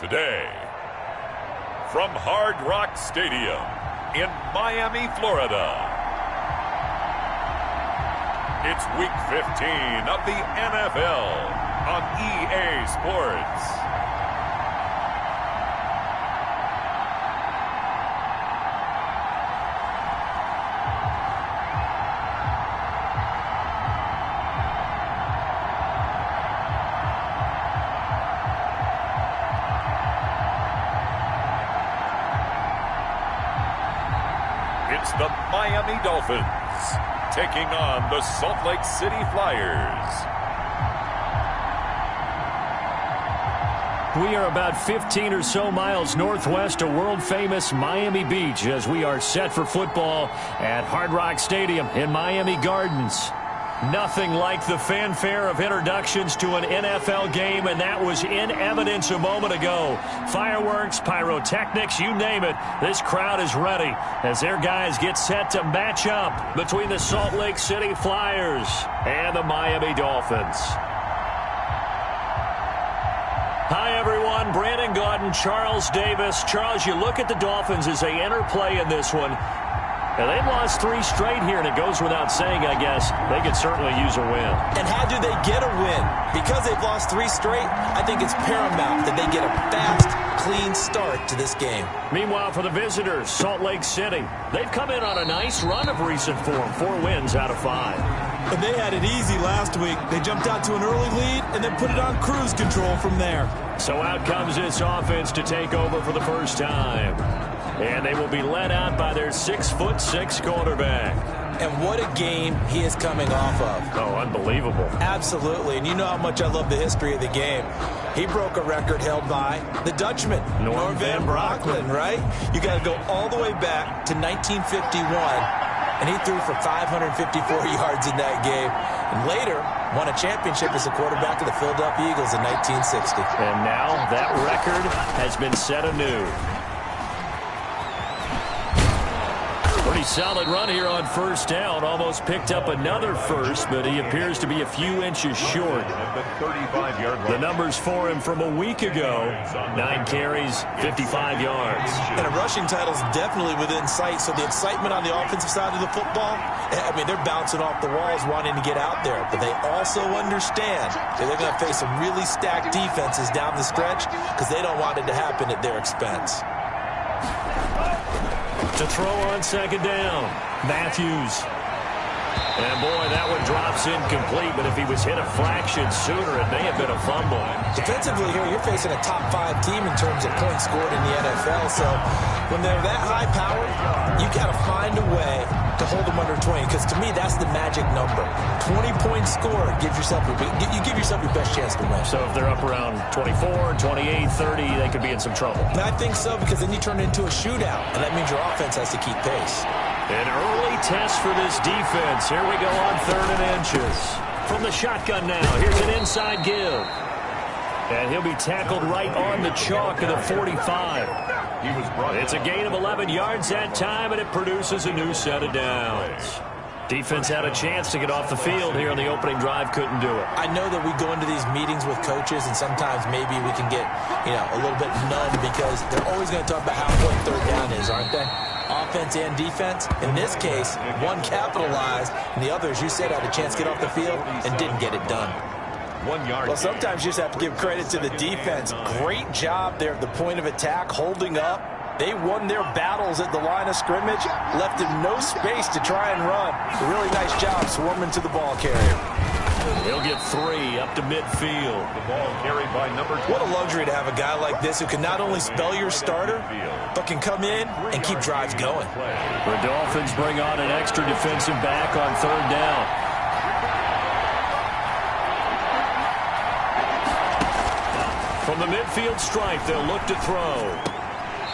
Today, from Hard Rock Stadium in Miami, Florida, it's Week 15 of the NFL on EA Sports. It's the Miami Dolphins taking on the Salt Lake City Flyers. We are about 15 or so miles northwest of world-famous Miami Beach as we are set for football at Hard Rock Stadium in Miami Gardens. Nothing like the fanfare of introductions to an NFL game, and that was in evidence a moment ago. Fireworks, pyrotechnics, you name it. This crowd is ready as their guys get set to match up between the Salt Lake City Flyers and the Miami Dolphins. Hi, everyone. Brandon Gaudin, Charles Davis. Charles, you look at the Dolphins as they enter play in this one. And they've lost 3 straight here, and it goes without saying, I guess, they could certainly use a win. And how do they get a win? Because they've lost 3 straight, I think it's paramount that they get a fast, clean start to this game. Meanwhile, for the visitors, Salt Lake City, they've come in on a nice run of recent form, 4 wins out of 5. And they had it easy last week. They jumped out to an early lead and then put it on cruise control from there. So out comes this offense to take over for the first time. And they will be led out by their 6'6" quarterback. And what a game he is coming off of. Oh, unbelievable. Absolutely. And you know how much I love the history of the game. He broke a record held by the Dutchman, Norm Van Brocklin, right? You got to go all the way back to 1951. And he threw for 554 yards in that game. And later, won a championship as a quarterback of the Philadelphia Eagles in 1960. And now that record has been set anew. Pretty solid run here on first down. Almost picked up another first, but he appears to be a few inches short. The numbers for him from a week ago, 9 carries, 55 yards. And a rushing title is definitely within sight, so the excitement on the offensive side of the football, I mean, they're bouncing off the walls wanting to get out there, but they also understand that they're going to face some really stacked defenses down the stretch because they don't want it to happen at their expense. To throw on second down, Matthews. And boy, that one drops incomplete, but if he was hit a fraction sooner, it may have been a fumble. Defensively here, you're facing a top 5 team in terms of points scored in the NFL, so when they're that high powered, you got to find a way to hold them under 20, because to me, that's the magic number. 20-point score gives yourself your best chance to win. So if they're up around 24, 28, 30, they could be in some trouble. And I think so, because then you turn it into a shootout, and that means your offense has to keep pace. An early test for this defense. Here we go on 3rd and inches. From the shotgun now, here's an inside give. And he'll be tackled right on the chalk of the 45. It's a gain of 11 yards that time, and it produces a new set of downs. Defense had a chance to get off the field here on the opening drive, couldn't do it. I know that we go into these meetings with coaches, and sometimes maybe we can get, a little bit numb because they're always going to talk about how important 3rd down is, aren't they? Offense and defense. In this case, one capitalized, and the other, as you said, had a chance to get off the field and didn't get it done. 1 yard. Well, sometimes you just have to give credit to the defense. Great job there at the point of attack, holding up. They won their battles at the line of scrimmage, left them no space to try and run. A really nice job swarming to the ball carrier. He'll get 3 up to midfield. The ball carried by number 12. What a luxury to have a guy like this who can not only spell your starter, but can come in and keep drives going. The Dolphins bring on an extra defensive back on 3rd down. From the midfield stripe, they'll look to throw.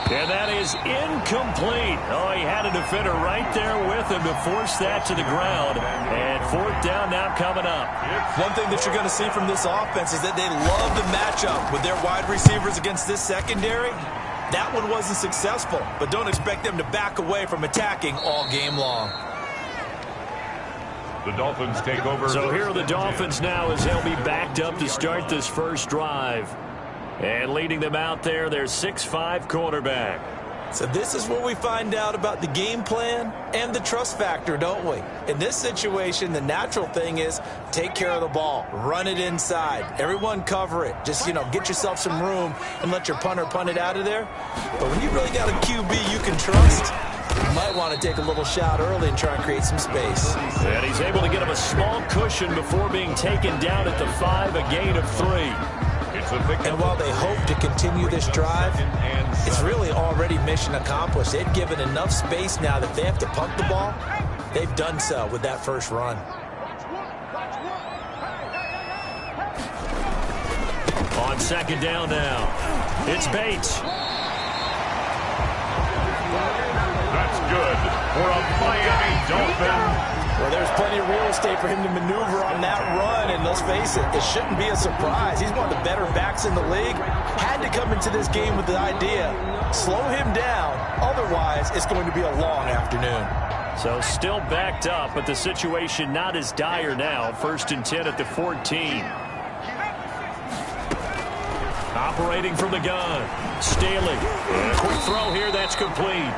And that is incomplete. Oh, he had a defender right there with him to force that to the ground. And 4th down now coming up. One thing that you're going to see from this offense is that they love the matchup with their wide receivers against this secondary. That one wasn't successful, but don't expect them to back away from attacking all game long. The Dolphins take over. So here are the Dolphins now as they'll be backed up to start this first drive. And leading them out there, their 6'5" quarterback. So this is where we find out about the game plan and the trust factor, don't we? In this situation, the natural thing is take care of the ball, run it inside. Everyone cover it. Just, get yourself some room and let your punter punt it out of there. But when you really got a QB you can trust, you might want to take a little shot early and try and create some space. And he's able to get him a small cushion before being taken down at the 5, a gain of 3. And while they hope to continue this drive, it's really already mission accomplished. They've given enough space now that they have to punt the ball. They've done so with that first run. On second down now, it's Bates. That's good for a Miami Dolphin. Well, there's plenty of real estate for him to maneuver on that run, and let's face it, it shouldn't be a surprise. He's one of the better backs in the league. Had to come into this game with the idea, slow him down, otherwise it's going to be a long afternoon. So still backed up, but the situation not as dire now. 1st and 10 at the 14. Operating from the gun, Staley. And a quick throw here, that's complete.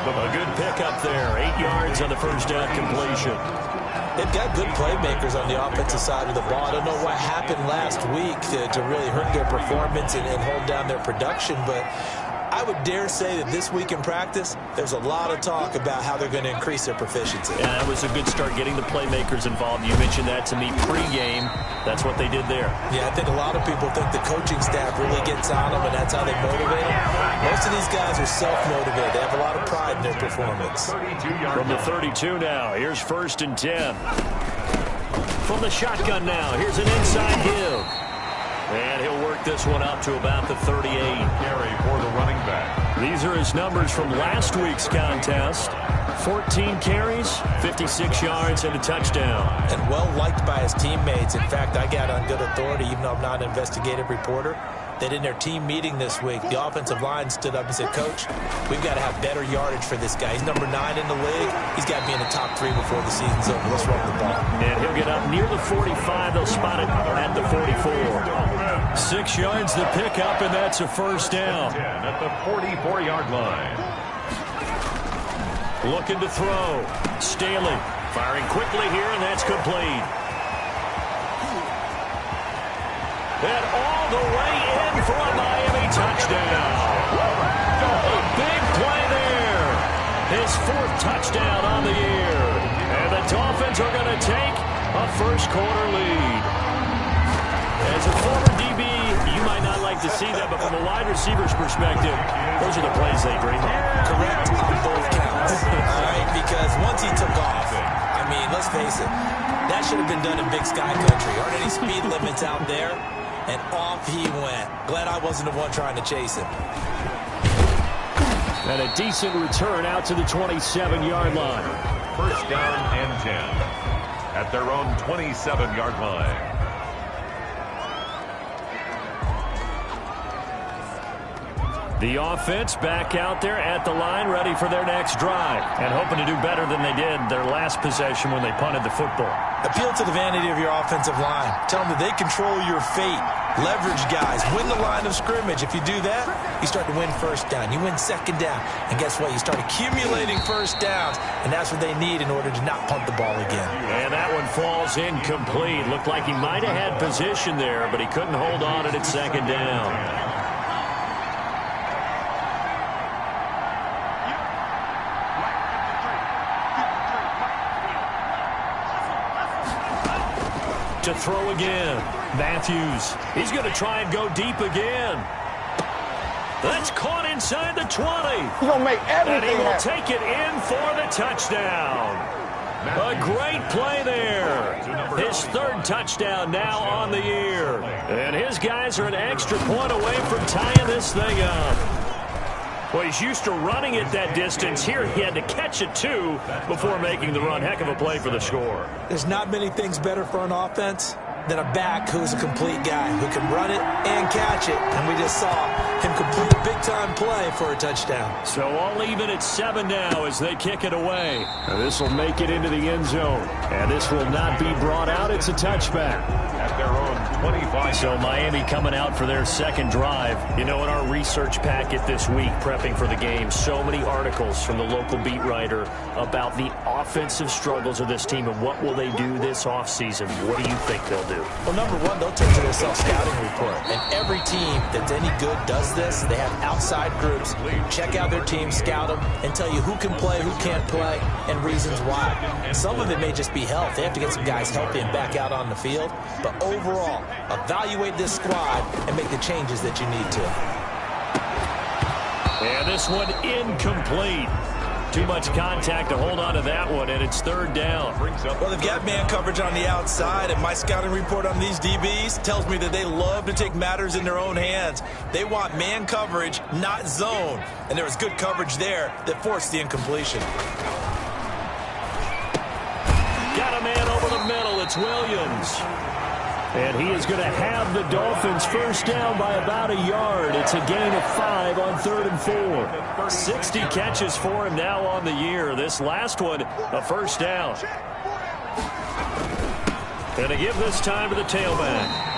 A good pickup there, 8 yards on the first down completion. They've got good playmakers on the offensive side of the ball. I don't know what happened last week to really hurt their performance and hold down their production, but I would dare say that this week in practice, there's a lot of talk about how they're going to increase their proficiency. Yeah, that was a good start getting the playmakers involved. You mentioned that to me pregame. That's what they did there. Yeah, I think a lot of people think the coaching staff really gets on them, and that's how they motivate them. Most of these guys are self-motivated. They have a lot of pride in their performance. From the 32 now, here's 1st and 10. From the shotgun now, here's an inside give. And he'll work this one up to about the 38. Carry for the running back. These are his numbers from last week's contest. 14 carries, 56 yards, and a touchdown. And well-liked by his teammates. In fact, I got on good authority, even though I'm not an investigative reporter, that in their team meeting this week, the offensive line stood up and said, Coach, we've got to have better yardage for this guy. He's number 9 in the league. He's got to be in the top 3 before the season's over. Let's run the ball. And he'll get up near the 45. They'll spot it at the 44. 6 yards the pickup, and that's a first down. 10 at the 44-yard line. Looking to throw. Staley firing quickly here, and that's complete. And all the way in for a Miami touchdown. A big play there. His 4th touchdown on the year. And the Dolphins are going to take a first-quarter lead. As a former DB, you might not like to see that, but from a wide receiver's perspective, those are the plays they dream of. Correct on both counts. All right, because once he took off, I mean, let's face it, that should have been done in Big Sky Country. Aren't any speed limits out there? And off he went. Glad I wasn't the one trying to chase him. And a decent return out to the 27-yard line. First down and 10 at their own 27-yard line. The offense back out there at the line, ready for their next drive, and hoping to do better than they did their last possession when they punted the football. Appeal to the vanity of your offensive line. Tell them that they control your fate. Leverage guys. Win the line of scrimmage. If you do that, you start to win first down. You win second down. And guess what? You start accumulating first downs, and that's what they need in order to not punt the ball again. And that one falls incomplete. Looked like he might have had position there, but he couldn't hold on at second down. To throw again. Matthews. He's going to try and go deep again. That's caught inside the 20. He's going to make everything And he will happen. take it in for the touchdown. A great play there. His 3rd touchdown now on the year. And his guys are an extra point away from tying this thing up. Well, he's used to running it that distance. Here he had to catch it, too, before making the run. Heck of a play for the score. There's not many things better for an offense than a back who's a complete guy, who can run it and catch it. And we just saw him complete a big-time play for a touchdown. So all even at 7 now as they kick it away. This will make it into the end zone. And this will not be brought out. It's a touchback. At their own 25. So Miami coming out for their second drive. You know, in our research packet this week, prepping for the game, so many articles from the local beat writer about the offensive struggles of this team and what will they do this offseason. What do you think they'll do? Well, number one, they'll turn to their self-scouting report. And every team that's any good does this. They have outside groups. Check out their team, scout them, and tell you who can play, who can't play, and reasons why. Some of it may just be health. They have to get some guys healthy and back out on the field. But overall, evaluate this squad and make the changes that you need to. And this one incomplete. Too much contact to hold on to that one, and it's third down. Well, they've got man coverage on the outside, and my scouting report on these DBs tells me that they love to take matters in their own hands. They want man coverage, not zone. And there was good coverage there that forced the incompletion. Got a man over the middle. It's Williams. And he is going to have the Dolphins first down by about a yard. It's a gain of 5 on 3rd and 4. 60 catches for him now on the year. This last one, a first down. Going to give this time to the tailback.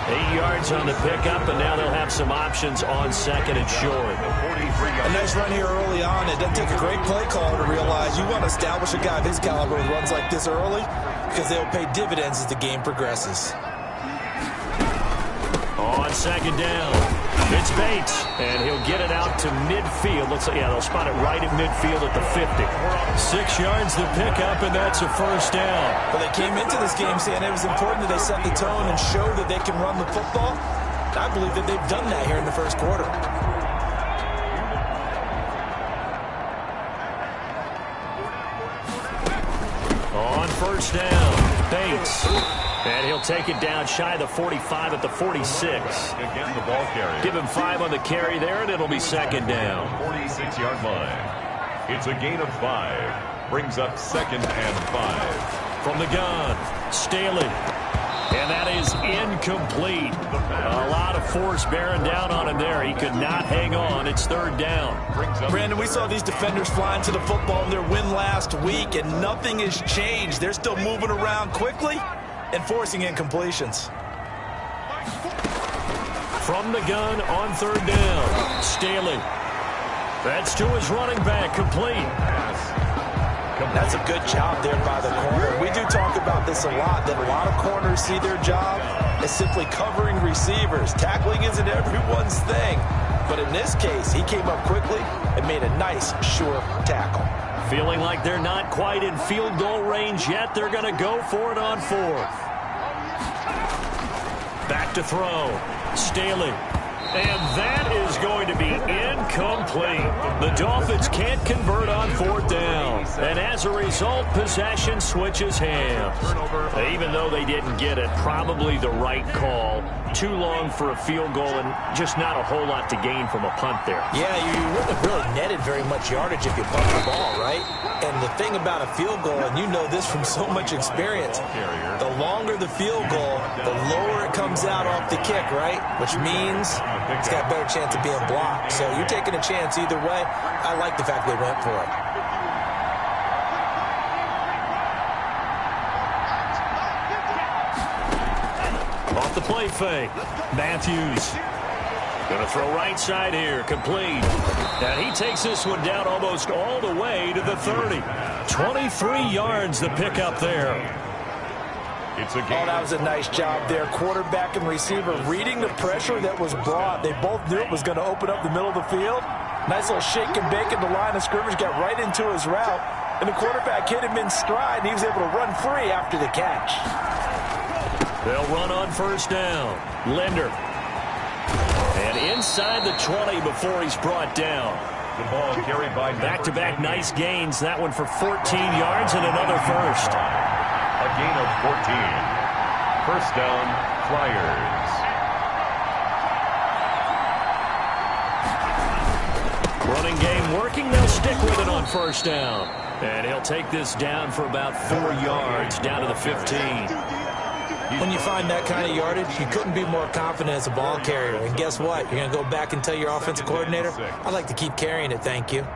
8 yards on the pickup, and now they'll have some options on second and short. A nice run here early on. It doesn't take a great play caller to realize you want to establish a guy of his caliber with runs like this early, because they'll pay dividends as the game progresses. On second down, it's Bates, and he'll get it out to midfield. Looks like, yeah, they'll spot it right at midfield at the 50. 6 yards to pick up, and that's a first down. Well, they came into this game saying it was important that they set the tone and show that they can run the football. I believe that they've done that here in the first quarter. On first down, Bates. And he'll take it down shy of the 45 at the 46. Again, the ball carrier. Give him 5 on the carry there, and it'll be second down. 46-yard line. It's a gain of 5. Brings up 2nd and 5. From the gun, Staley. And that is incomplete. A lot of force bearing down on him there. He could not hang on. It's third down. Brandon, we saw these defenders flying to the football in their win last week, and nothing has changed. They're still moving around quickly and forcing incompletions. From the gun on third down, Staley. That's to his running back, complete. That's a good job there by the corner. We do talk about this a lot, that a lot of corners see their job as simply covering receivers. Tackling isn't everyone's thing. But in this case, he came up quickly and made a nice, sure tackle. Feeling like they're not quite in field goal range yet. They're going to go for it on 4th. Back to throw. Staley. And that is going to be incomplete. The Dolphins can't convert on 4th down. And as a result, possession switches hands. Even though they didn't get it, probably the right call. Too long for a field goal and just not a whole lot to gain from a punt there. Yeah, you wouldn't have really netted very much yardage if you pumped the ball, right? And the thing about a field goal, and you know this from so much experience, the longer the field goal, the lower it comes out off the kick, right? Which means it's got a better chance of being blocked. So you're taking a chance either way. I like the fact they went for it. Off the play fake. Matthews. Going to throw right side here. Complete. And he takes this one down almost all the way to the 30. 23 yards the pick up there. It's a Oh, that was a nice job there. Quarterback and receiver reading the pressure that was brought. They both knew it was going to open up the middle of the field. Nice little shake and bake at the line of scrimmage. Got right into his route. And the quarterback hit him in stride, and he was able to run free after the catch. They'll run on first down. Linder. And inside the 20 before he's brought down. The ball carried by back-to-back nice gains. That one for 14 yards and another first. A gain of 14. First down, Flyers. Running game working. They'll stick with it on first down. And he'll take this down for about 4 yards, down to the 15. When you find that kind of yardage, you couldn't be more confident as a ball carrier. And guess what? You're going to go back and tell your offensive coordinator, I'd like to keep carrying it, thank you.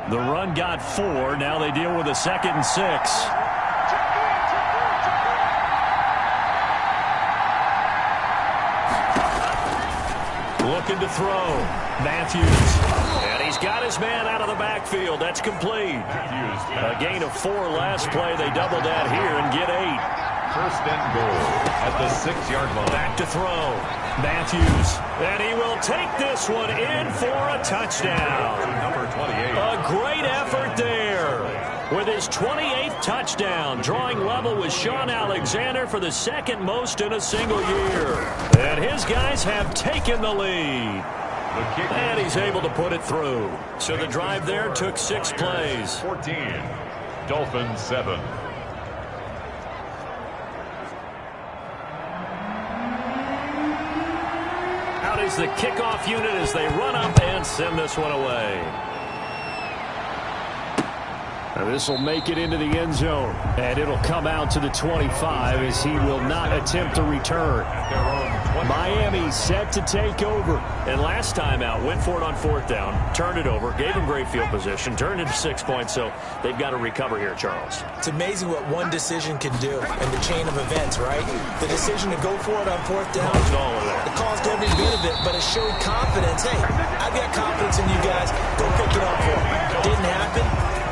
The run got 4. Now they deal with a 2nd and 6. looking to throw. Matthews. And he's got his man out of the backfield. That's complete. A gain of 4 last play. They double that here and get 8. First and goal at the 6-yard line. Back to throw. Matthews. And he will take this one in for a touchdown. Number 28. A great effort there. With his 28th touchdown, drawing level with Sean Alexander for the 2nd most in a single year. And his guys have taken the lead. And he's able to put it through. So the drive there took 6 plays. 14. Dolphins 7. Out is the kickoff unit as they run up and send this one away. This will make it into the end zone, and it'll come out to the 25 as he will not attempt to return. Miami set to take over, and last time out went for it on 4th down, turned it over, gave him great field position, turned it to 6 points, so they've got to recover here, Charles. It's amazing what one decision can do in the chain of events, right? The decision to go for it on 4th down, all of that. it caused every bit of it, but it showed confidence. Hey, I've got confidence in you guys. Go pick it up for me. Didn't happen.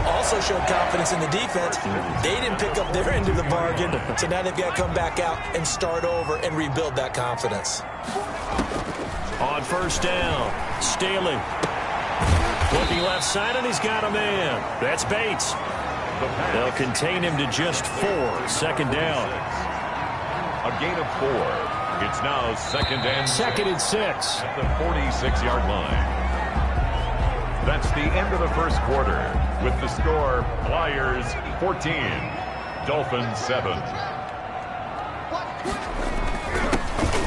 Also showed confidence in the defense. They didn't pick up their end of the bargain, so now they've got to come back out and start over and rebuild that confidence. On 1st down, Staley. Looking left side, and he's got a man. That's Bates. They'll contain him to just 4. 2nd down. A gain of 4. It's now 2nd and 6. At the 46-yard line. That's the end of the first quarter. With the score, Flyers 14, Dolphins 7.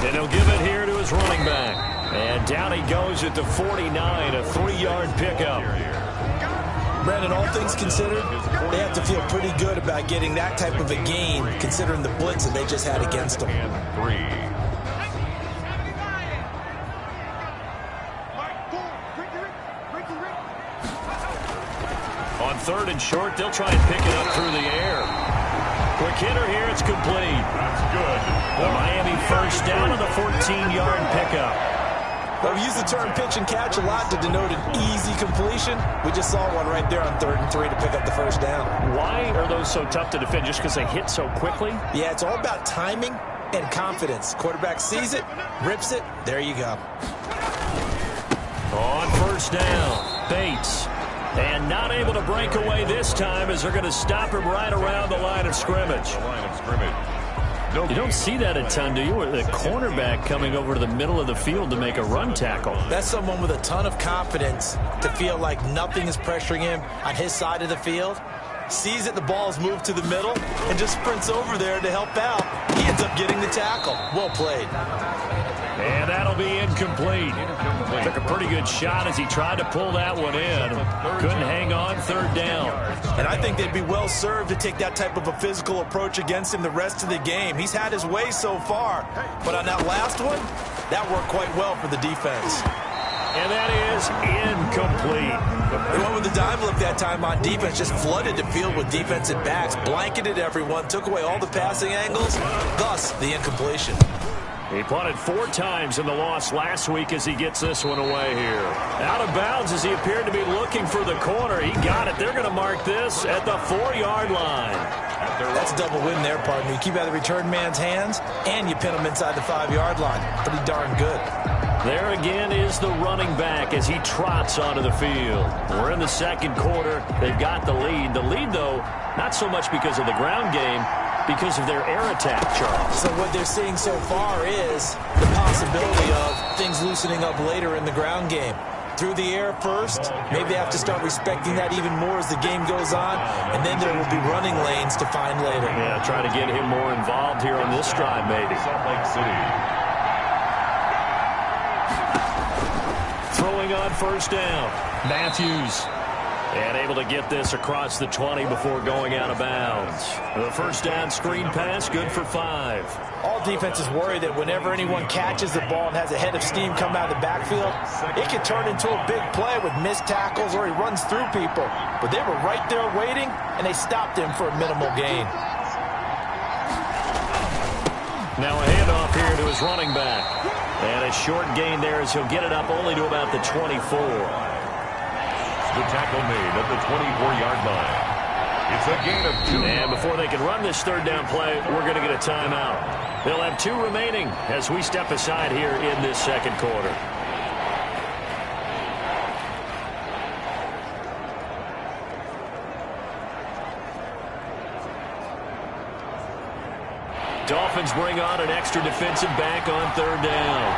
And he'll give it here to his running back. And down he goes at the 49, a 3-yard pickup. Brandon, all things considered, they have to feel pretty good about getting that type of a gain, considering the blitz that they just had against them. And 3. On 3rd and short, they'll try and pick it up through the air. Quick hitter here, it's complete. That's good. The Miami 1st down on the 14-yard pickup. Well, we use the term pitch and catch a lot to denote an easy completion. We just saw one right there on 3rd and 3 to pick up the 1st down. Why are those so tough to defend? Just because they hit so quickly? Yeah, it's all about timing and confidence. Quarterback sees it, rips it, there you go. On 1st down, Bates. And not able to break away this time as they're going to stop him right around the line of scrimmage. You don't see that a ton, do you? The cornerback coming over to the middle of the field to make a run tackle. That's someone with a ton of confidence to feel like nothing is pressuring him on his side of the field. Sees that the ball is moved to the middle and just sprints over there to help out. He ends up getting the tackle. Well played. And that'll be incomplete. Took a pretty good shot as he tried to pull that one in. Couldn't hang on 3rd down. And I think they'd be well served to take that type of a physical approach against him the rest of the game. He's had his way so far. But on that last one, that worked quite well for the defense. And that is incomplete. They went with the dime look that time on defense, just flooded the field with defensive backs, blanketed everyone, took away all the passing angles, thus the incompletion. He punted 4 times in the loss last week as he gets this one away here. Out of bounds as he appeared to be looking for the corner. He got it. They're going to mark this at the 4-yard line. That's a double win there, partner. You keep out of the return man's hands, and you pin him inside the 5-yard line. Pretty darn good. There again is the running back as he trots onto the field. We're in the 2nd quarter. They've got the lead. The lead, though, not so much because of the ground game, because of their air attack, Charles. So what they're seeing so far is the possibility of things loosening up later in the ground game. Through the air first, maybe they have to start respecting that even more as the game goes on, and then there will be running lanes to find later. Yeah, try to get him more involved here on this drive, maybe. Salt Lake City. Throwing on 1st down, Matthews. And able to get this across the 20 before going out of bounds. The 1st down screen pass, good for 5. All defenses worry that whenever anyone catches the ball and has a head of steam come out of the backfield, it can turn into a big play with missed tackles or he runs through people. But they were right there waiting, and they stopped him for a minimal gain. Now a handoff here to his running back. And a short gain there as he'll get it up only to about the 24. The tackle made at the 24-yard line. It's a gain of 2. And before they can run this third down play, we're going to get a timeout. They'll have 2 remaining as we step aside here in this second quarter. Dolphins bring on an extra defensive back on third down.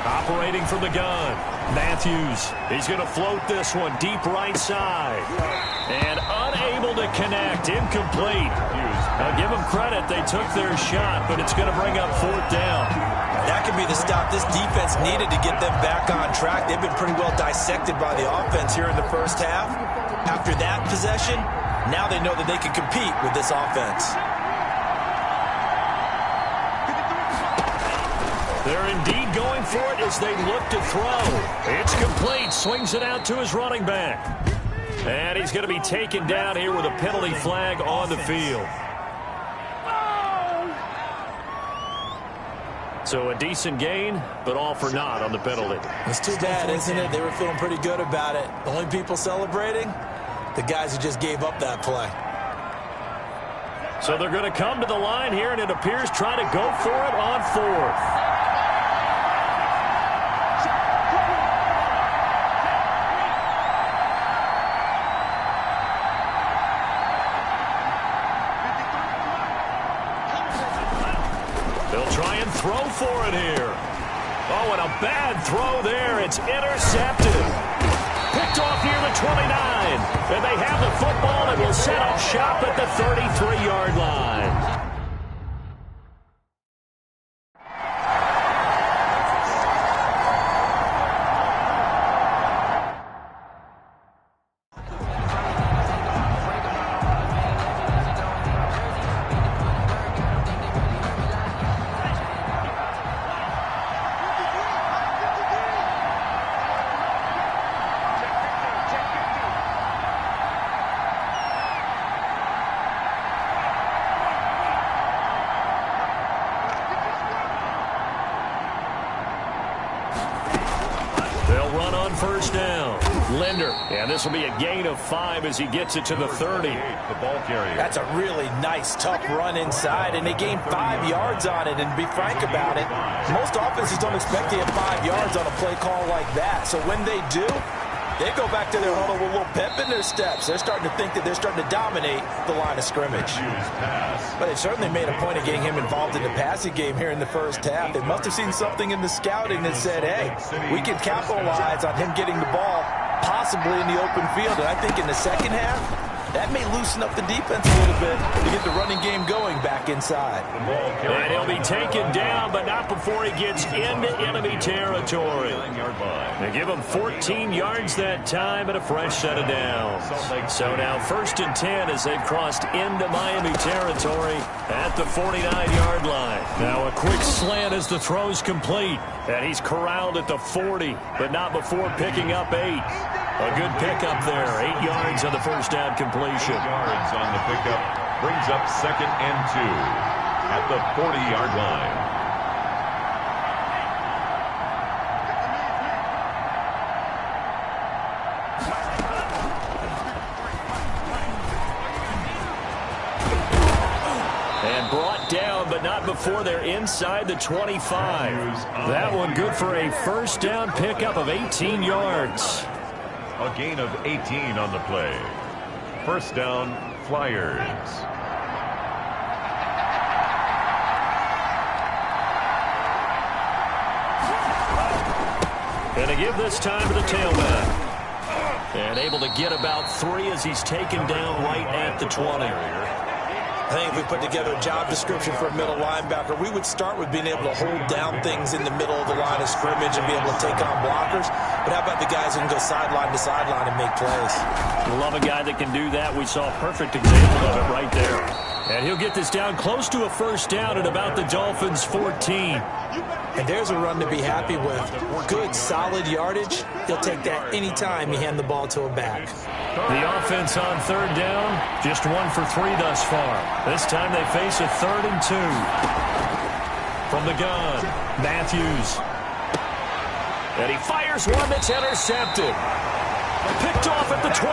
Operating from the gun, Matthews. He's going to float this one deep right side. And unable to connect, incomplete. Now give them credit, they took their shot, but it's going to bring up fourth down. That could be the stop this defense needed to get them back on track. They've been pretty well dissected by the offense here in the first half. After that possession, now they know that they can compete with this offense. They're indeed going for it as they look to throw. It's complete. Swings it out to his running back. And he's going to be taken down here with a penalty flag on the field. So a decent gain, but all for naught on the penalty. It's too bad, isn't it? They were feeling pretty good about it. The only people celebrating, the guys who just gave up that play. So they're going to come to the line here, and it appears try to go for it on fourth. Try and throw for it here. Oh, and a bad throw there. It's intercepted. Picked off near the 29. And they have the football and will set up shop at the 33-yard line. First down. Linder. And this will be a gain of 5 as he gets it to the 30. The ball carrier. That's a really nice, tough run inside, and they gained 5 yards on it. And to be frank about it, most offenses don't expect to get 5 yards on a play call like that. So when they do, they go back to their huddle with a little pep in their steps. They're starting to think that they're starting to dominate the line of scrimmage. But they certainly made a point of getting him involved in the passing game here in the first half. They must have seen something in the scouting that said, hey, we can capitalize on him getting the ball possibly in the open field. And I think in the second half, that may loosen up the defense a little bit to get the running game going back inside. And he'll be taken down, but not before he gets into enemy territory. They give him 14 yards that time and a fresh set of downs. So now 1st and 10 as they've crossed into Miami territory at the 49-yard line. Now a quick slant as the throw's complete. And he's corralled at the 40, but not before picking up 8. A good pickup there. 8 yards on the first down completion. 8 yards on the pickup brings up 2nd and 2 at the 40-yard line. And brought down, but not before they're inside the 25. That one good for a first down pickup of 18 yards. A gain of 18 on the play. First down, Flyers. And to give this time to the tailback. And able to get about 3 as he's taken down right at the 20. I think if we put together a job description for a middle linebacker, we would start with being able to hold down things in the middle of the line of scrimmage and be able to take on blockers. But how about the guys who can go sideline to sideline and make plays? Love a guy that can do that. We saw a perfect example of it right there. And he'll get this down close to a first down at about the Dolphins' 14. And there's a run to be happy with. Good, solid yardage. He'll take that anytime you hand the ball to a back. The offense on third down, just 1 for 3 thus far. This time they face a 3rd and 2. From the gun, Matthews. And he fires one that's intercepted. Picked off at the 12.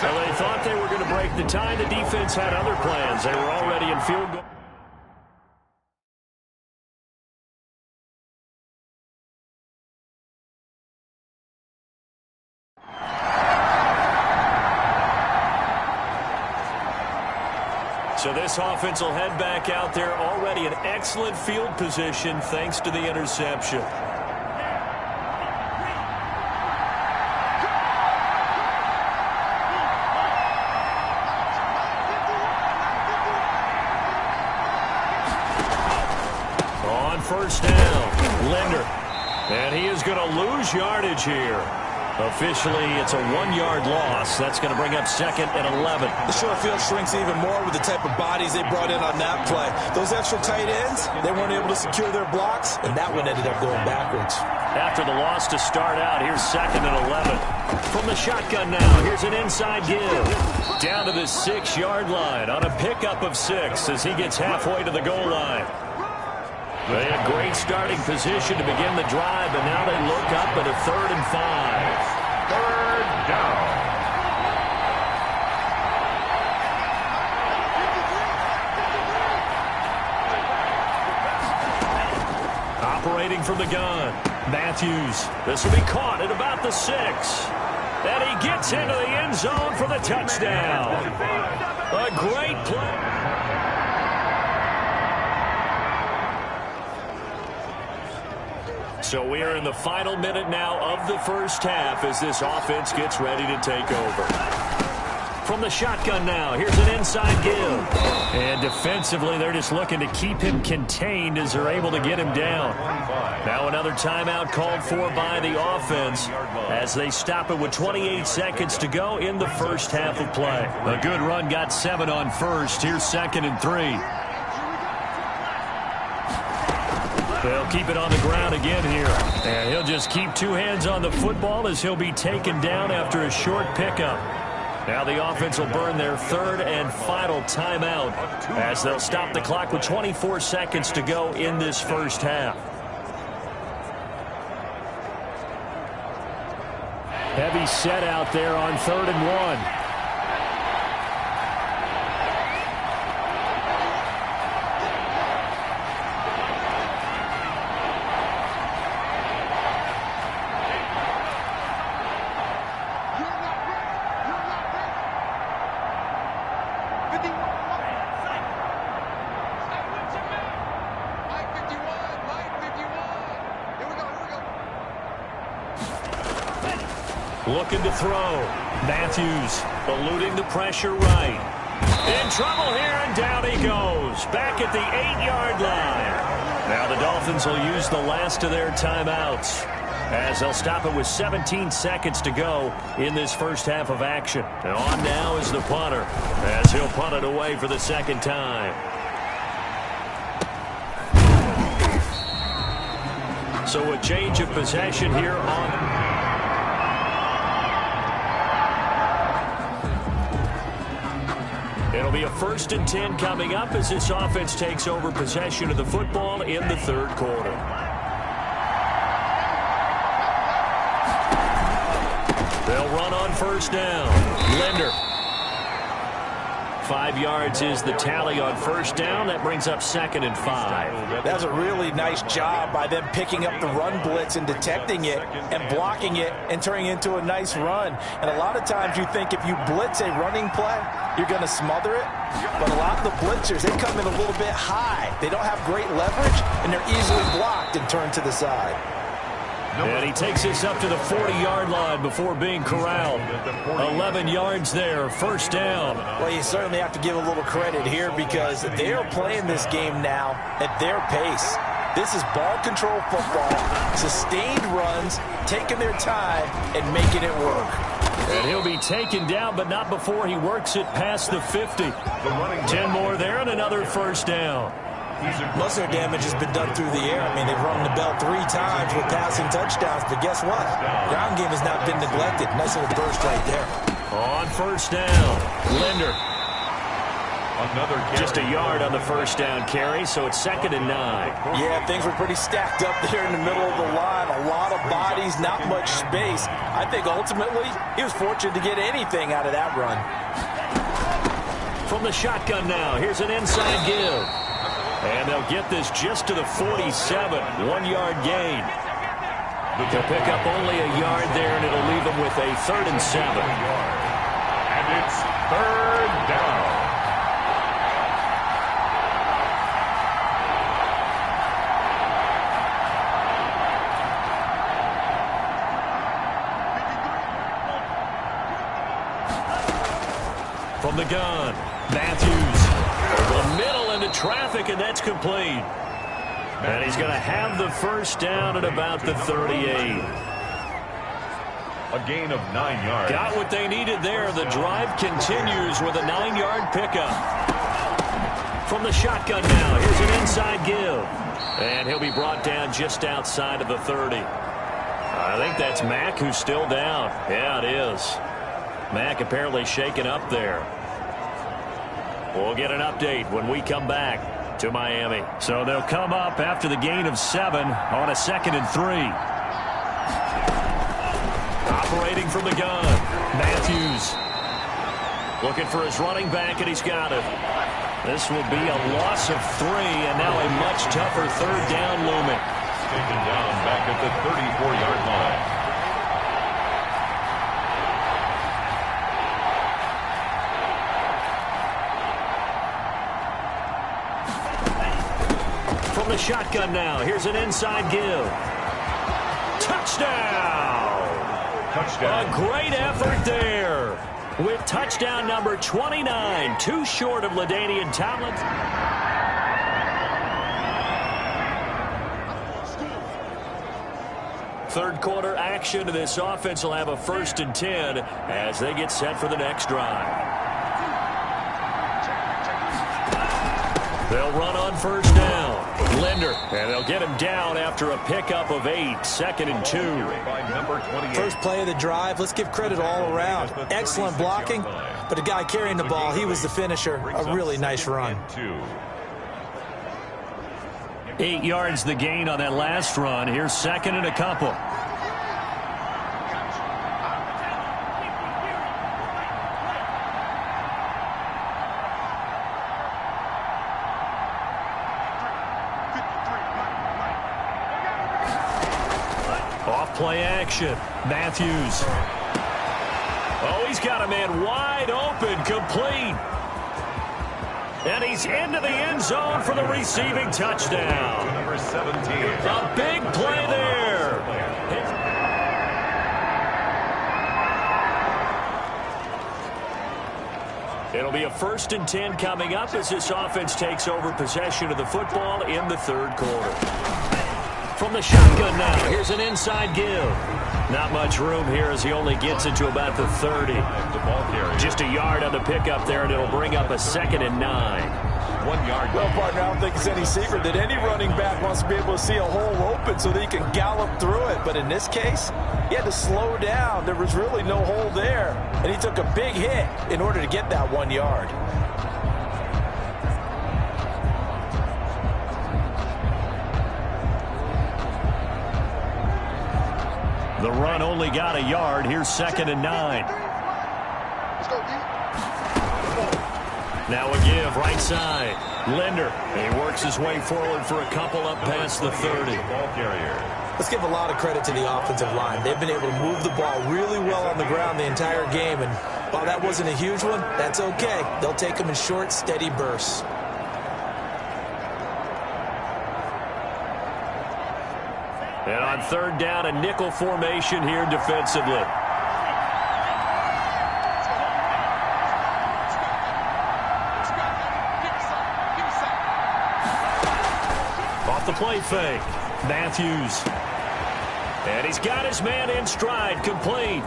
Well, they thought they were going to break the tie. The defense had other plans. They were already in field goal. So this offense will head back out there, already in excellent field position thanks to the interception. On first down, Linder. And he is going to lose yardage here. Officially, it's a 1-yard loss. That's going to bring up 2nd and 11. The short field shrinks even more with the type of bodies they brought in on that play. Those extra tight ends, they weren't able to secure their blocks, and that one ended up going backwards. After the loss to start out, here's 2nd and 11. From the shotgun now, here's an inside give. Down to the 6-yard line on a pickup of 6 as he gets halfway to the goal line. They had great starting position to begin the drive, and now they look up at a 3rd and 5. 3rd down. Operating from the gun, Matthews. This will be caught at about the 6. And he gets into the end zone for the touchdown. A great play. So we are in the final minute now of the first half as this offense gets ready to take over. From the shotgun now, here's an inside give. And defensively, they're just looking to keep him contained as they're able to get him down. Now another timeout called for by the offense as they stop it with 28 seconds to go in the first half of play. A good run got 7 on first. Here's 2nd and 3. They'll keep it on the ground again here. And he'll just keep 2 hands on the football as he'll be taken down after a short pickup. Now the offense will burn their 3rd and final timeout as they'll stop the clock with 24 seconds to go in this first half. Heavy set out there on 3rd and 1. Looking to throw. Matthews eluding the pressure right. In trouble here, and down he goes. Back at the 8-yard line. Now the Dolphins will use the last of their timeouts as they'll stop it with 17 seconds to go in this first half of action. And on now is the punter as he'll punt it away for the 2nd time. So a change of possession here on... It'll be a 1st and 10 coming up as this offense takes over possession of the football in the 3rd quarter. They'll run on first down. Linder. 5 yards is the tally on first down. That brings up 2nd and 5. That's a really nice job by them picking up the run blitz and detecting it and blocking it and turning it into a nice run. And a lot of times you think if you blitz a running play, you're going to smother it. But a lot of the blitzers, they come in a little bit high. They don't have great leverage, and they're easily blocked and turned to the side. And he takes this up to the 40-yard line before being corralled. 11 yards there, first down. Well, you certainly have to give a little credit here because they are playing this game now at their pace. This is ball control football, sustained runs, taking their time and making it work. And he'll be taken down, but not before he works it past the 50. 10 more there and another first down. Most of their damage has been done through the air. I mean, they've rung the bell 3 times with passing touchdowns, but guess what? Ground game has not been neglected. Nice little burst right there. On first down, Linder. Another carry. Just a yard on the first down carry, so it's 2nd and 9. Yeah, things were pretty stacked up there in the middle of the line. A lot of bodies, not much space. I think ultimately he was fortunate to get anything out of that run. From the shotgun now, here's an inside give. And they'll get this just to the 47, 1-yard gain. They'll pick up only a yard there, and it'll leave them with a 3rd and 7. And it's 3rd down. From the gun, Matthews over the middle into traffic, and that's complete. And he's going to have the first down at about the 38. A gain of 9 yards. Got what they needed there. The drive continues with a 9-yard pickup. From the shotgun now, here's an inside give. And he'll be brought down just outside of the 30. I think that's Mack who's still down. Yeah, it is. Mack apparently shaken up there. We'll get an update when we come back to Miami. So they'll come up after the gain of 7 on a 2nd and 3. Operating from the gun, Matthews looking for his running back, and he's got it. This will be a loss of 3, and now a much tougher 3rd down looming. Taken down back at the 34-yard line. The shotgun now. Here's an inside give. Touchdown! A great effort there. With touchdown number 29, too short of LaDainian Tomlin. Third quarter action. This offense will have a 1st and 10 as they get set for the next drive. They'll run on first down. Linder, and they'll get him down after a pickup of 8, 2nd and 2. First play of the drive, let's give credit all around. Excellent blocking, but the guy carrying the ball, he was the finisher. A really nice run. 8 yards the gain on that last run. Here's 2nd and a couple. Play action. Matthews. Oh, he's got a man wide open, complete. And he's into the end zone for the receiving touchdown. Number 17. A big play there. It'll be a 1st and 10 coming up as this offense takes over possession of the football in the 3rd quarter. From the shotgun now, here's an inside give. Not much room here as he only gets into about the 30. Just a yard on the pickup there, and it'll bring up a 2nd and 9. 1 yard. Well, partner, I don't think it's any secret that any running back wants to be able to see a hole open so that he can gallop through it. But in this case, he had to slow down. There was really no hole there, and he took a big hit in order to get that 1 yard. The run only got a yard. Here's 2nd and 9. Now a give right side. Linder. He works his way forward for a couple up past the 30. Let's give a lot of credit to the offensive line. They've been able to move the ball really well on the ground the entire game. And while that wasn't a huge one, that's okay. They'll take them in short, steady bursts. And on 3rd down, a nickel formation here defensively. Off the play fake. Matthews. And he's got his man in stride, complete.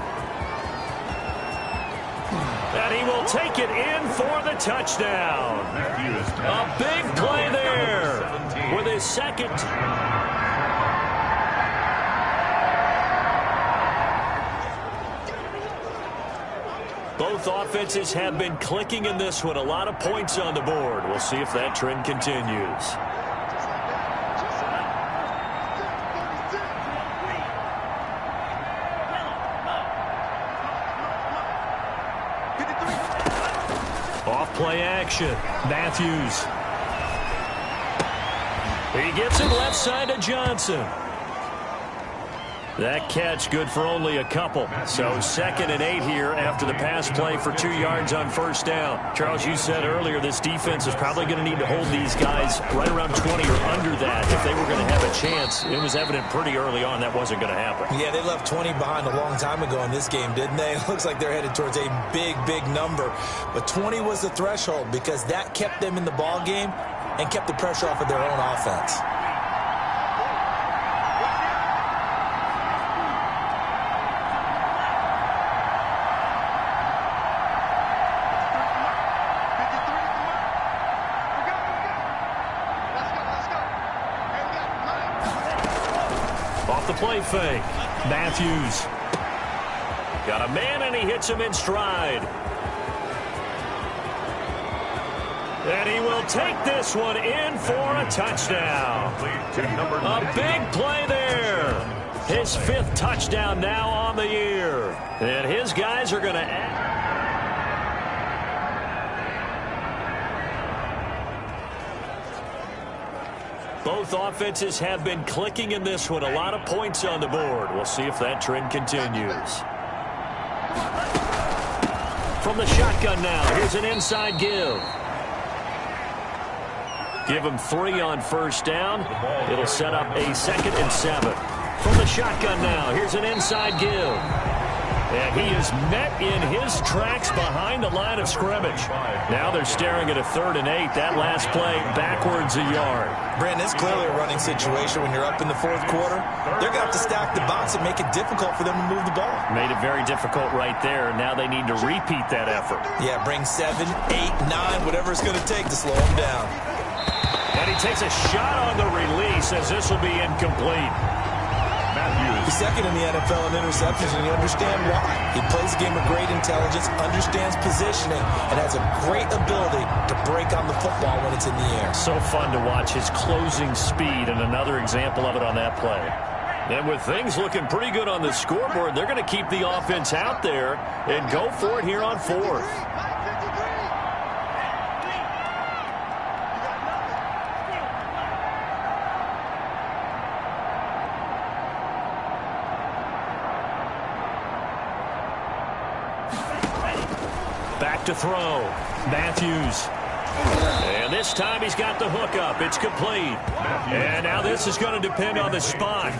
And he will take it in for the touchdown. A big play there. second. Both offenses have been clicking in this one. A lot of points on the board. We'll see if that trend continues. Off play action. Matthews. He gets it left side to Johnson. That catch good for only a couple. So 2nd and 8 here after the pass play for 2 yards on first down. Charles, you said earlier this defense is probably going to need to hold these guys right around 20 or under that if they were going to have a chance. It was evident pretty early on that wasn't going to happen. Yeah, they left 20 behind a long time ago in this game, didn't they? It looks like they're headed towards a big, big number. But 20 was the threshold because that kept them in the ball game and kept the pressure off of their own offense. Play fake. Matthews. Got a man, and he hits him in stride. And he will take this one in for a touchdown. A big play there. His 5th touchdown now on the year. And his guys are going to add. Both offenses have been clicking in this one. A lot of points on the board. We'll see if that trend continues. From the shotgun now, here's an inside give. Give him 3 on first down. It'll set up a 2nd and 7. From the shotgun now, here's an inside give. And he is met in his tracks behind the line of scrimmage. Now they're staring at a 3rd and 8. That last play backwards a yard. Brandon, it's clearly a running situation when you're up in the 4th quarter. They're going to have to stack the box and make it difficult for them to move the ball. Made it very difficult right there. Now they need to repeat that effort. Yeah, bring 7, 8, 9, whatever it's going to take to slow them down. And he takes a shot on the release as this will be incomplete. He's 2nd in the NFL in interceptions, and you understand why. He plays a game of great intelligence, understands positioning, and has a great ability to break on the football when it's in the air. So fun to watch his closing speed, and another example of it on that play. And with things looking pretty good on the scoreboard, they're going to keep the offense out there and go for it here on 4th. Back to throw. Matthews. And this time he's got the hook up. It's complete. And now this is going to depend on the spot.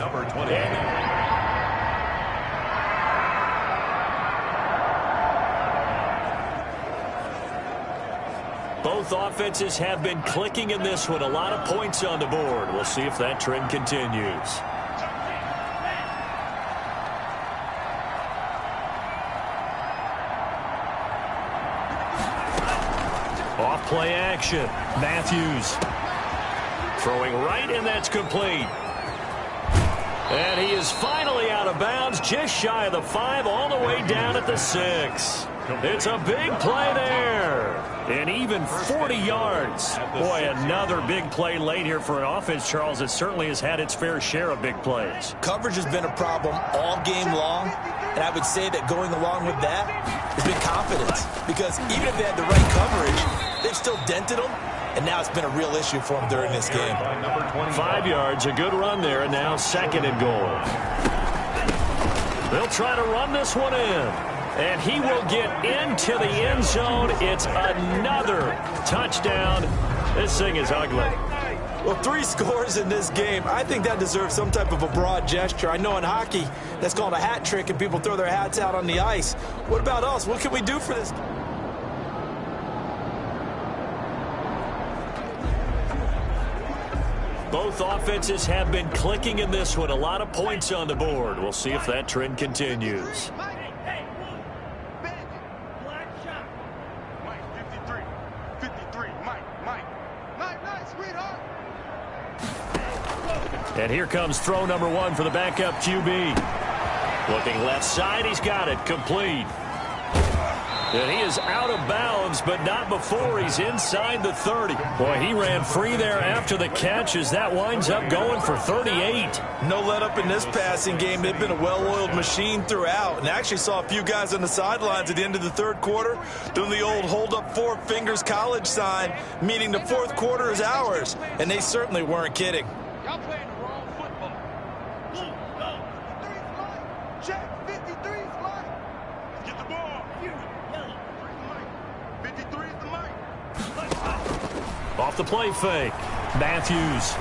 Both offenses have been clicking in this one. A lot of points on the board. We'll see if that trend continues. Off play action. Matthews. Throwing right, and that's complete. And he is finally out of bounds, just shy of the 5, all the way down at the 6. It's a big play there. And even 40 yards. Boy, another big play late here for an offense, Charles, that certainly has had its fair share of big plays. Coverage has been a problem all game long, and I would say that going along with that has been confidence. Because even if they had the right coverage, they've still dented them, and now it's been a real issue for them during this game. 5 yards, a good run there, and now 2nd and goal. They'll try to run this one in. And he will get into the end zone. It's another touchdown. This thing is ugly. Well, 3 scores in this game. I think that deserves some type of a broad gesture. I know in hockey, that's called a hat trick, and people throw their hats out on the ice. What about us? What can we do for this? Both offenses have been clicking in this one. A lot of points on the board. We'll see if that trend continues. And here comes throw number 1 for the backup QB. Looking left side, he's got it, complete. And he is out of bounds, but not before he's inside the 30. Boy, he ran free there after the catch as that winds up going for 38. No let up in this passing game. They've been a well-oiled machine throughout. And actually saw a few guys on the sidelines at the end of the third quarter doing the old hold up 4 fingers college sign, meaning the fourth quarter is ours. And they certainly weren't kidding. Y'all playing the wrong football. Go. 53's mine. Check. 53's mine. Let's get the ball. Here. Yellow. 53's the mic. Off the play fake. Matthews.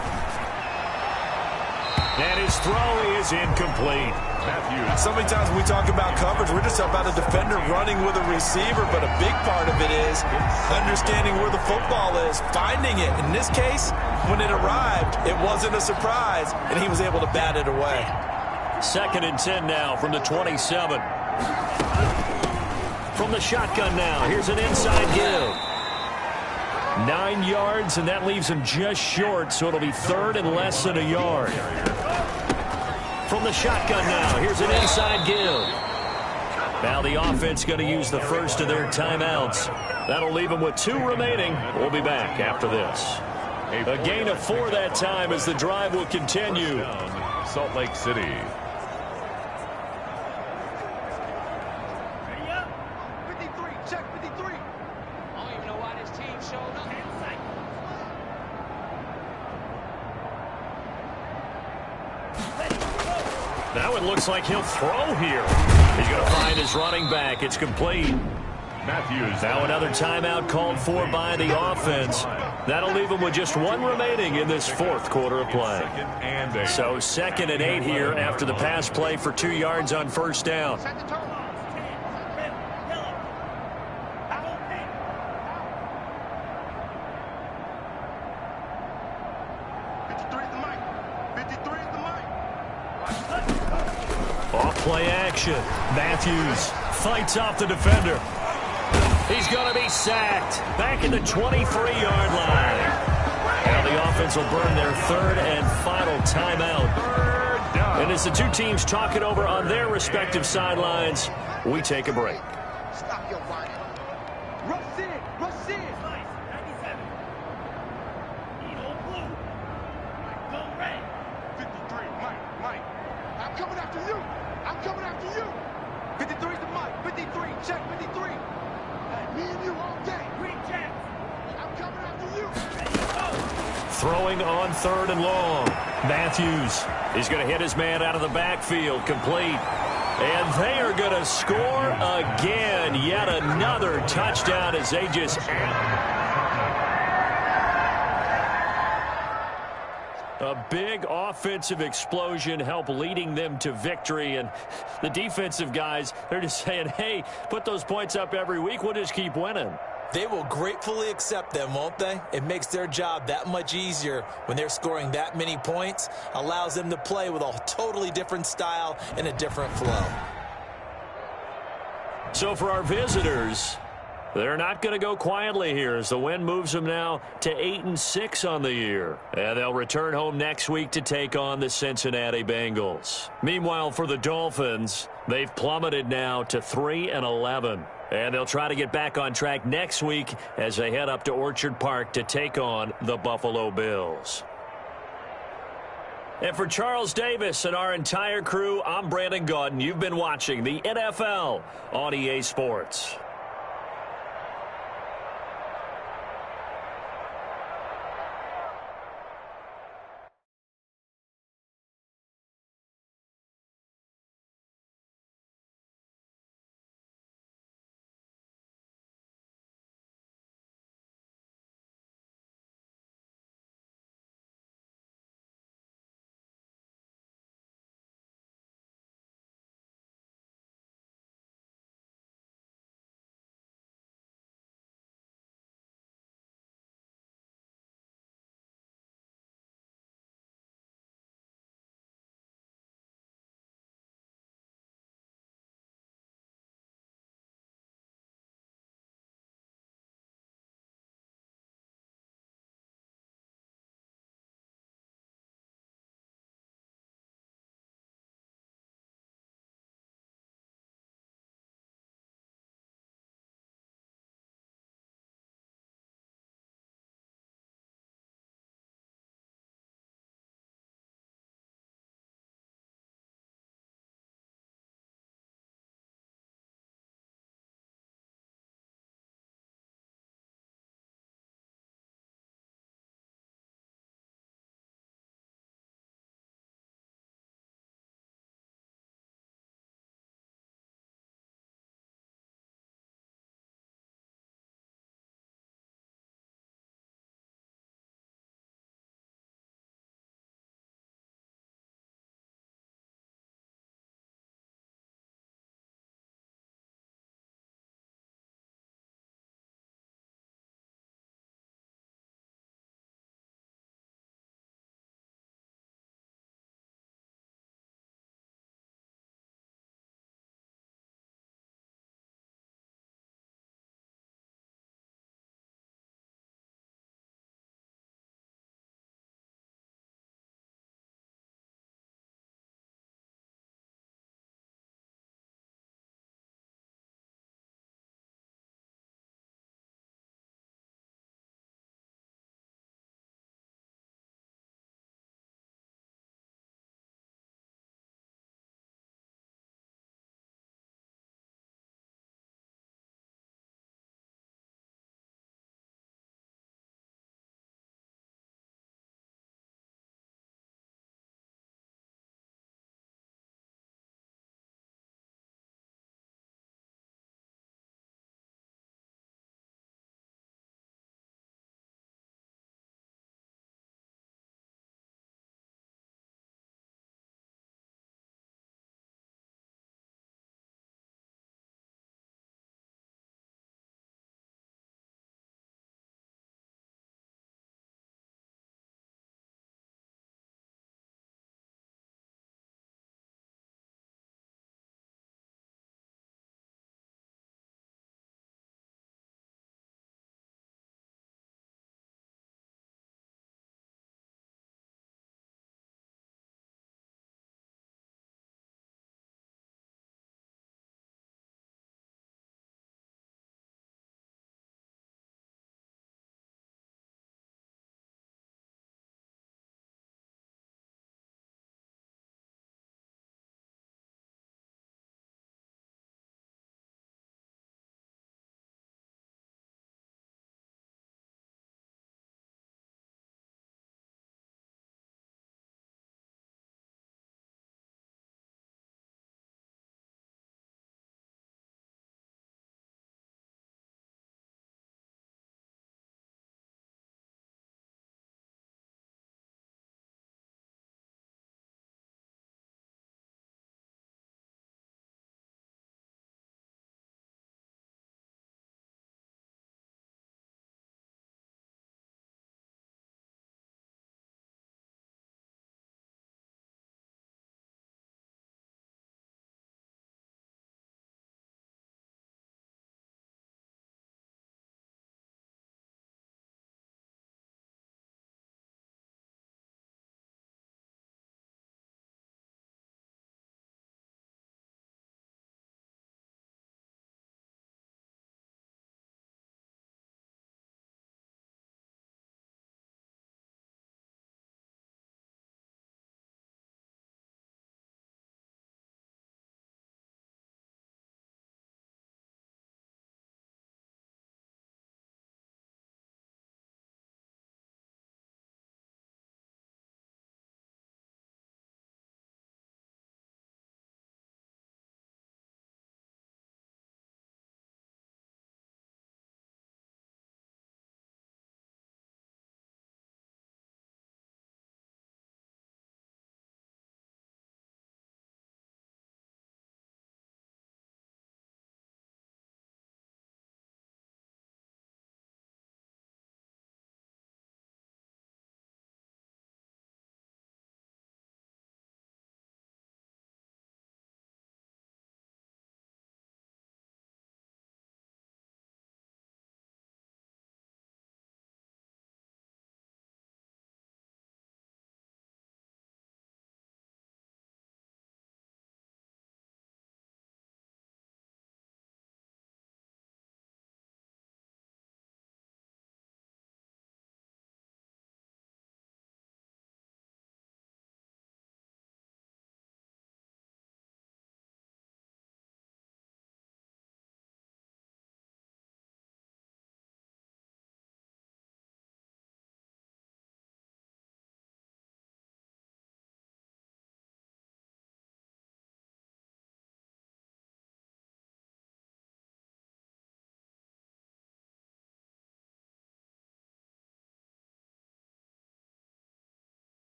And his throw is incomplete. Matthews. So many times when we talk about coverage, we're just about a defender running with a receiver, but a big part of it is understanding where the football is, finding it. In this case, when it arrived, it wasn't a surprise, and he was able to bat it away. 2nd and 10 now from the 27. From the shotgun now, here's an inside give. 9 yards, and that leaves him just short, so it'll be 3rd and less than a yard. From the shotgun now, here's an inside give. Now the offense going to use the first of their timeouts. That'll leave them with 2 remaining. We'll be back after this. A gain of 4 that time as the drive will continue. Salt Lake City. Now it looks like he'll throw here. He's going to find his running back. It's complete. Matthews. Now another timeout called for by the offense. That'll leave him with just 1 remaining in this 4th quarter of play. So 2nd and 8 here after the pass play for 2 yards on first down. Off-play action. Matthews fights off the defender. He's going to be sacked. Back in the 23-yard line. Now the offense will burn their 3rd and final timeout. And as the 2 teams talk it over on their respective sidelines, we take a break. Stop your whining. Rush in. Rush in. Nice. 97. Blue. Go red. 53. Mike. I'm coming after you. I'm coming after you. 53's the mic. 53. Check 53. Hey, me and you all day. Green check. I'm coming after you. Throwing on 3rd and long. Matthews. He's going to hit his man out of the backfield. Complete. And they are going to score again. Yet another touchdown as they just... A big offensive explosion helped leading them to victory. And the defensive guys, they're just saying, hey, put those points up every week. We'll just keep winning. They will gratefully accept them, won't they? It makes their job that much easier when they're scoring that many points. Allows them to play with a totally different style and a different flow. So for our visitors, they're not going to go quietly here as the win moves them now to 8-6 on the year. And they'll return home next week to take on the Cincinnati Bengals. Meanwhile, for the Dolphins, they've plummeted now to 3-11. And they'll try to get back on track next week as they head up to Orchard Park to take on the Buffalo Bills. And for Charles Davis and our entire crew, I'm Brandon Gaudin. You've been watching the NFL on EA Sports.